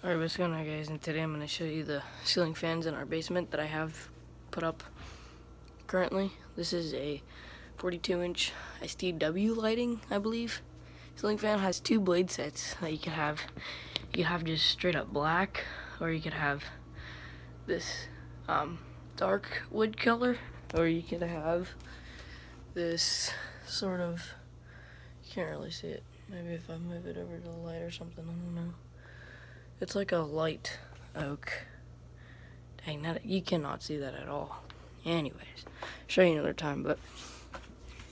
Alright, what's going on, guys? And today I'm going to show you the ceiling fans in our basement that I have put up currently. This is a 42-inch STW lighting, I believe. Ceiling fan has two blade sets that you could have. You could have just straight up black, or you could have this dark wood color, or you could have this sort of, you can't really see it. Maybe if I move it over to the light or something, I don't know. It's like a light oak. Dang, that, you cannot see that at all. Anyways, show you another time, but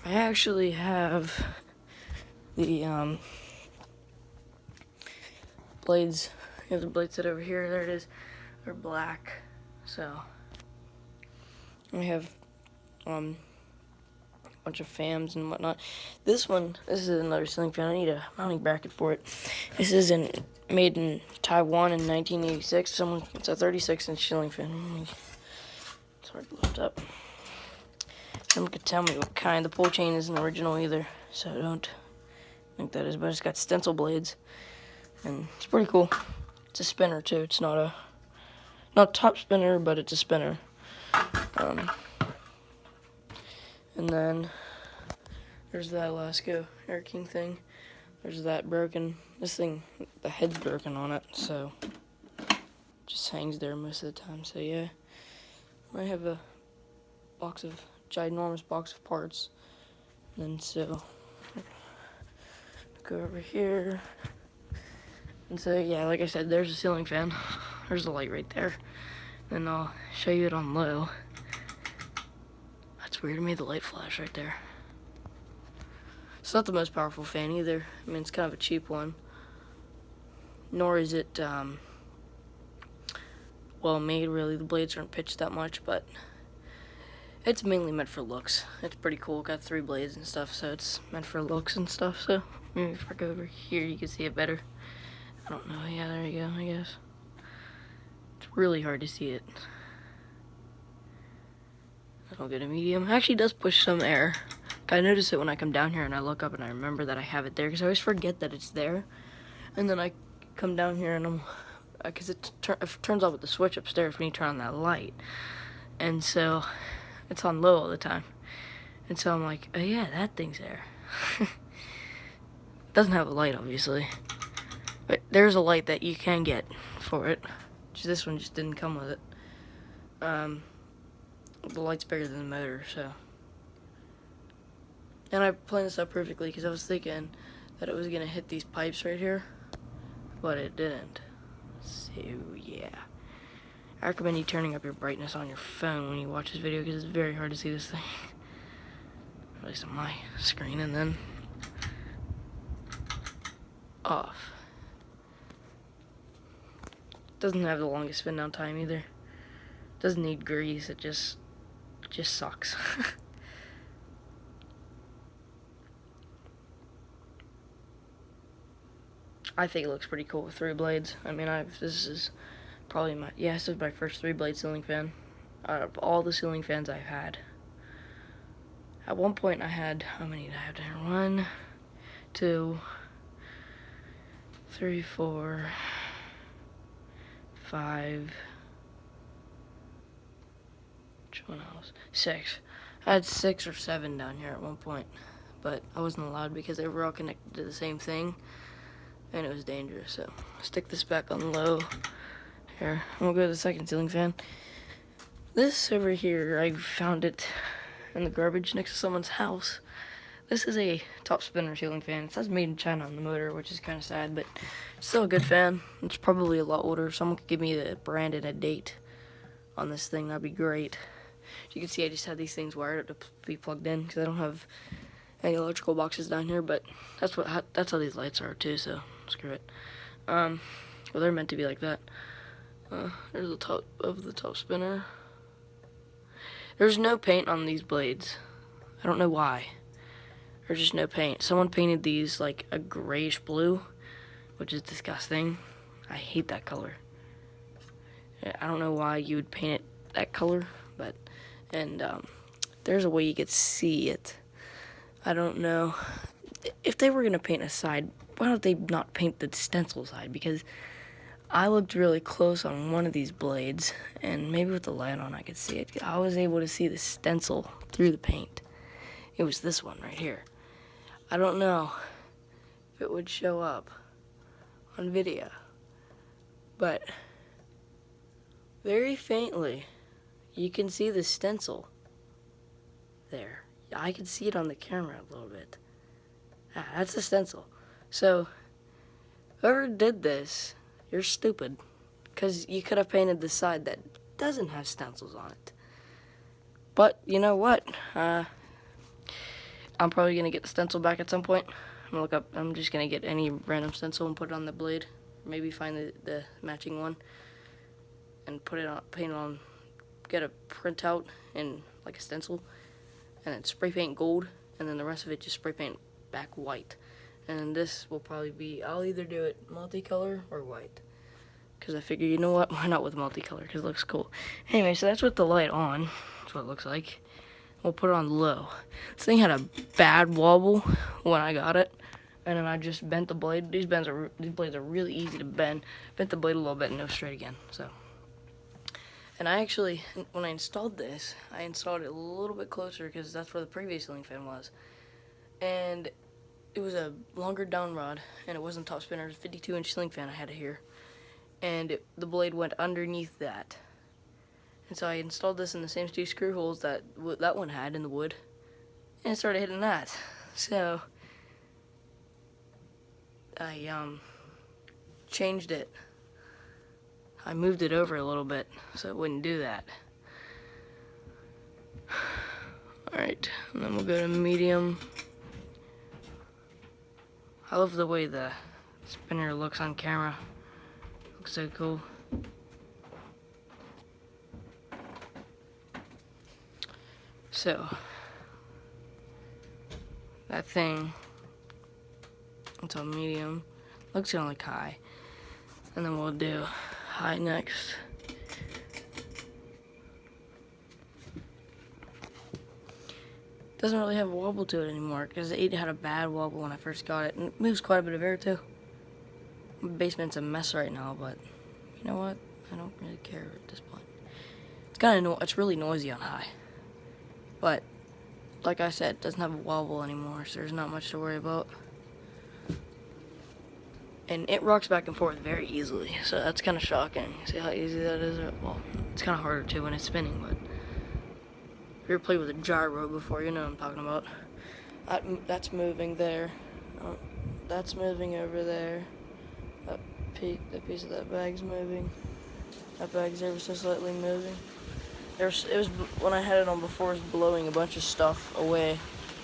I actually have the blades. You have the blade set over here. There it is. They're black. So I have a bunch of fans and whatnot. This is another ceiling fan. I need a mounting bracket for it. This is made in Taiwan in 1986. It's a 36-inch ceiling fan. It's hard to lift up. Someone could tell me what kind. The pull chain isn't original either, so I don't think that is. But it's got stencil blades, and it's pretty cool. It's a spinner too. It's not top spinner, but it's a spinner. And then there's that Alaska Air King thing. There's that broken. This thing, the head's broken on it, so it just hangs there most of the time. So yeah, I have a ginormous box of parts. And so go over here. And so yeah, like I said, there's a ceiling fan. There's the light right there. And I'll show you it on low. That's weird, it made the light flash right there. It's not the most powerful fan either. I mean, it's kind of a cheap one. Nor is it well made, really. The blades aren't pitched that much, but it's mainly meant for looks. It's pretty cool. Got 3 blades and stuff, so it's meant for looks and stuff. So maybe if I go over here, you can see it better. I don't know. Yeah, there you go, I guess. It's really hard to see it. I'll get a medium. It actually does push some air. I notice it when I come down here and I look up and I remember that I have it there, because I always forget that it's there. And then I come down here and because it turns off with the switch upstairs when you turn on that light. And so it's on low all the time. And so I'm like, oh yeah, that thing's there. Doesn't have a light, obviously. But there's a light that you can get for it. This one just didn't come with it. The light's bigger than the motor, so. And I planned this up perfectly because I was thinking that it was gonna hit these pipes right here, but it didn't. So yeah, I recommend you turning up your brightness on your phone when you watch this video, because it's very hard to see this thing, at least on my screen. And then off. Doesn't have the longest spin down time either. Doesn't need grease. It just sucks. I think it looks pretty cool with 3 blades. I mean, this is probably this is my first 3-blade ceiling fan out of all the ceiling fans I've had. At one point I had, how many did I have there? 1, 2, 3, 4, 5, which one else? 6. I had 6 or 7 down here at one point, but I wasn't allowed because they were all connected to the same thing, and it was dangerous. So stick this back on low. Here, we'll go to the second ceiling fan. This over here, I found it in the garbage next to someone's house. This is a top spinner ceiling fan. It says made in China on the motor, which is kind of sad, but it's still a good fan. It's probably a lot older. Someone could give me the brand and a date on this thing. That'd be great. As you can see, I just had these things wired up to be plugged in because I don't have any electrical boxes down here, but that's how these lights are too, so screw it. Well, they're meant to be like that. There's the top of the top spinner. There's no paint on these blades. I don't know why. There's just no paint. Someone painted these like a grayish blue, which is disgusting. I hate that color. I don't know why you would paint it that color, but, and there's a way you could see it. I don't know. If they were gonna paint a side, why don't they not paint the stencil side? Because I looked really close on one of these blades, and maybe with the light on I could see it. I was able to see the stencil through the paint. It was this one right here. I don't know if it would show up on video, but very faintly you can see the stencil there. I can see it on the camera a little bit. That's the stencil. So whoever did this, you're stupid, because you could have painted the side that doesn't have stencils on it. But you know what? I'm probably gonna get the stencil back at some point. I'm just gonna get any random stencil and put it on the blade. Maybe find the matching one and put it on, paint it on, get a printout in like a stencil, and then spray paint gold, and then the rest of it just spray paint back white. And this will probably be, I'll either do it multicolor or white, because I figure, you know what, why not with multicolor, because it looks cool. Anyway, so that's with the light on. That's what it looks like. We'll put it on low. This thing had a bad wobble when I got it, and then I just bent the blade. These blades are really easy to bend. Bent the blade a little bit and it was straight again. So, and I actually, when I installed this, I installed it a little bit closer because that's where the previous ceiling fan was, and it was a longer down rod, and it wasn't top spinner. It was a 52-inch ceiling fan I had here, and the blade went underneath that. And so I installed this in the same two screw holes that that one had in the wood, and it started hitting that. So I changed it. I moved it over a little bit so it wouldn't do that. Alright, and then we'll go to medium. I love the way the spinner looks on camera. Looks so cool. So, that thing, it's on medium. Looks kind of like high. And then we'll do high next. Doesn't really have a wobble to it anymore, because the 8 had a bad wobble when I first got it, and it moves quite a bit of air too. My basement's a mess right now, but you know what? I don't really care at this point. It's kind of it's really noisy on high, but like I said, it doesn't have a wobble anymore, so there's not much to worry about. And it rocks back and forth very easily, so that's kind of shocking. See how easy that is? Well, it's kind of harder too when it's spinning, but if you ever played with a gyro before, you know what I'm talking about. That's moving there. That's moving over there. That piece of that bag's moving. That bag's ever so slightly moving. It was when I had it on before, it was blowing a bunch of stuff away.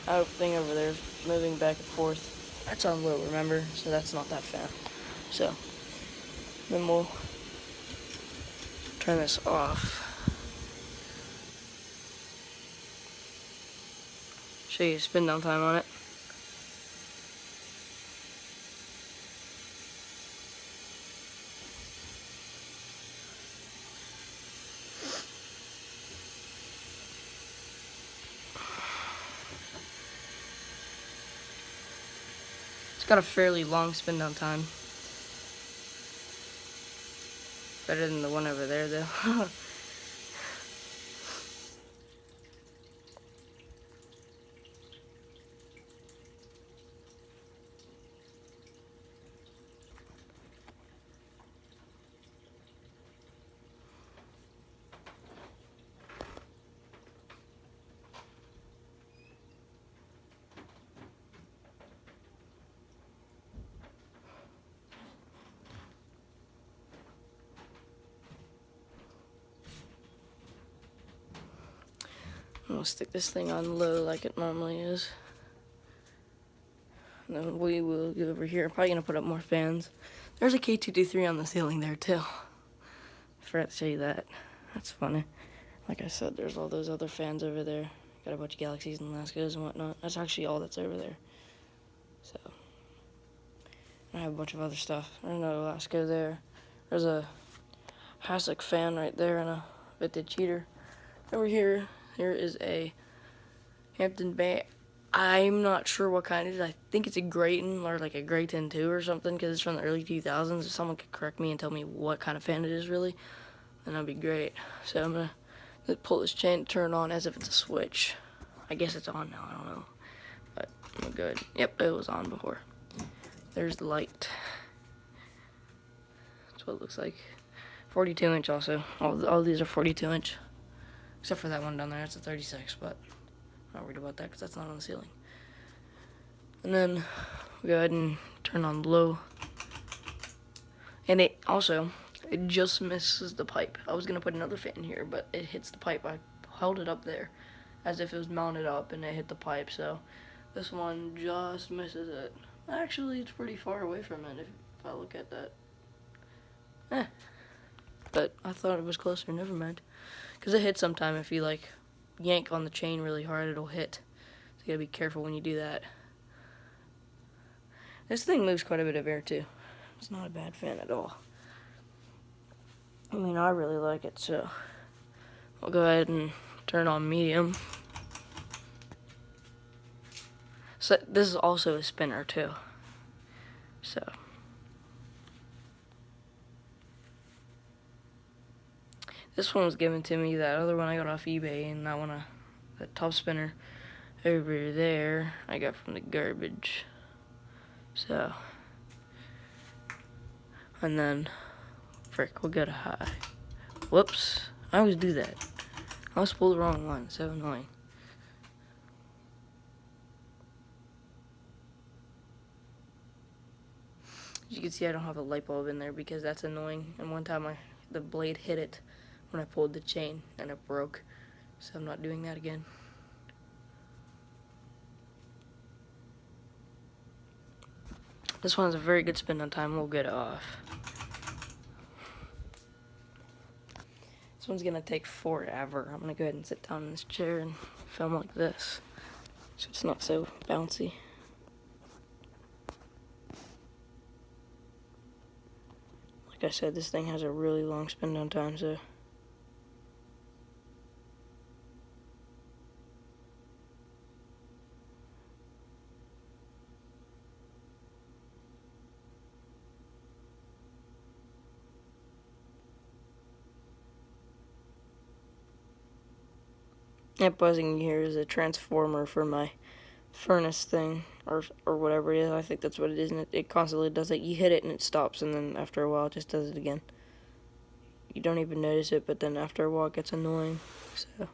That thing over there is moving back and forth. That's on low, remember? So that's not that fan. So then we'll turn this off. Show you spin down time on it. It's got a fairly long spin down time. Better than the one over there though. I'm gonna stick this thing on low like it normally is. And then we will go over here. I'm probably gonna put up more fans. There's a K223 on the ceiling there too. I forgot to show you that. That's funny. Like I said, there's all those other fans over there. Got a bunch of Galaxies and Lascos and whatnot. That's actually all that's over there. So, I have a bunch of other stuff. There's another Lasco there. There's a Hasek fan right there and a Vintage Cheater. Over here is a Hampton Bay I'm not sure what kind it is. I think it's a Grayton or like a Grayton 2 or something because it's from the early 2000s. If someone could correct me and tell me what kind of fan it is really, then that'd be great. So I'm gonna pull this chain, turn it on as if it's a switch. I guess it's on now, I don't know. But I'm good. Yep, it was on before. There's the light. That's what it looks like. 42 inch also. All these are 42 inch. Except for that one down there, it's a 36, but I'm not worried about that because that's not on the ceiling. And then we go ahead and turn on low. And it just misses the pipe. I was gonna put another fan here, but it hits the pipe. I held it up there as if it was mounted up and it hit the pipe, so this one just misses it. Actually, it's pretty far away from it if I look at that. But I thought it was closer, never mind. Because it hits sometime if you like yank on the chain really hard, it'll hit. So you gotta be careful when you do that. This thing moves quite a bit of air too. It's not a bad fan at all. I mean, I really like it, so I'll go ahead and turn on medium. So this is also a spinner too. So this one was given to me. That other one I got off eBay, and that one, the top spinner over there, I got from the garbage. So, and then, frick, we'll go to high. Whoops, I always do that. I always pull the wrong one, so annoying. As you can see, I don't have a light bulb in there because that's annoying. And one time the blade hit it when I pulled the chain and it broke. So I'm not doing that again. This one has a very good spin on time. We'll get it off. This one's gonna take forever. I'm gonna go ahead and sit down in this chair and film like this, so it's not so bouncy. Like I said, this thing has a really long spin down time, so that buzzing you hear is a transformer for my furnace thing, or whatever it is. I think that's what it is, and it constantly does it. You hit it and it stops, and then after a while it just does it again. You don't even notice it, but then after a while it gets annoying. So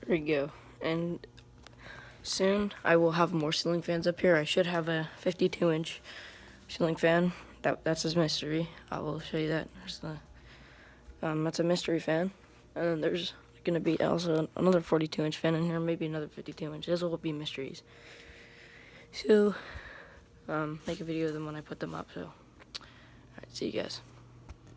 there you go. And soon I will have more ceiling fans up here. I should have a 52-inch ceiling fan. That's his mystery. I will show you that. There's the that's a mystery fan, and then there's gonna be also another 42-inch fan in here, maybe another 52-inch. Those will be mysteries. So make a video of them when I put them up. So, all right, see you guys.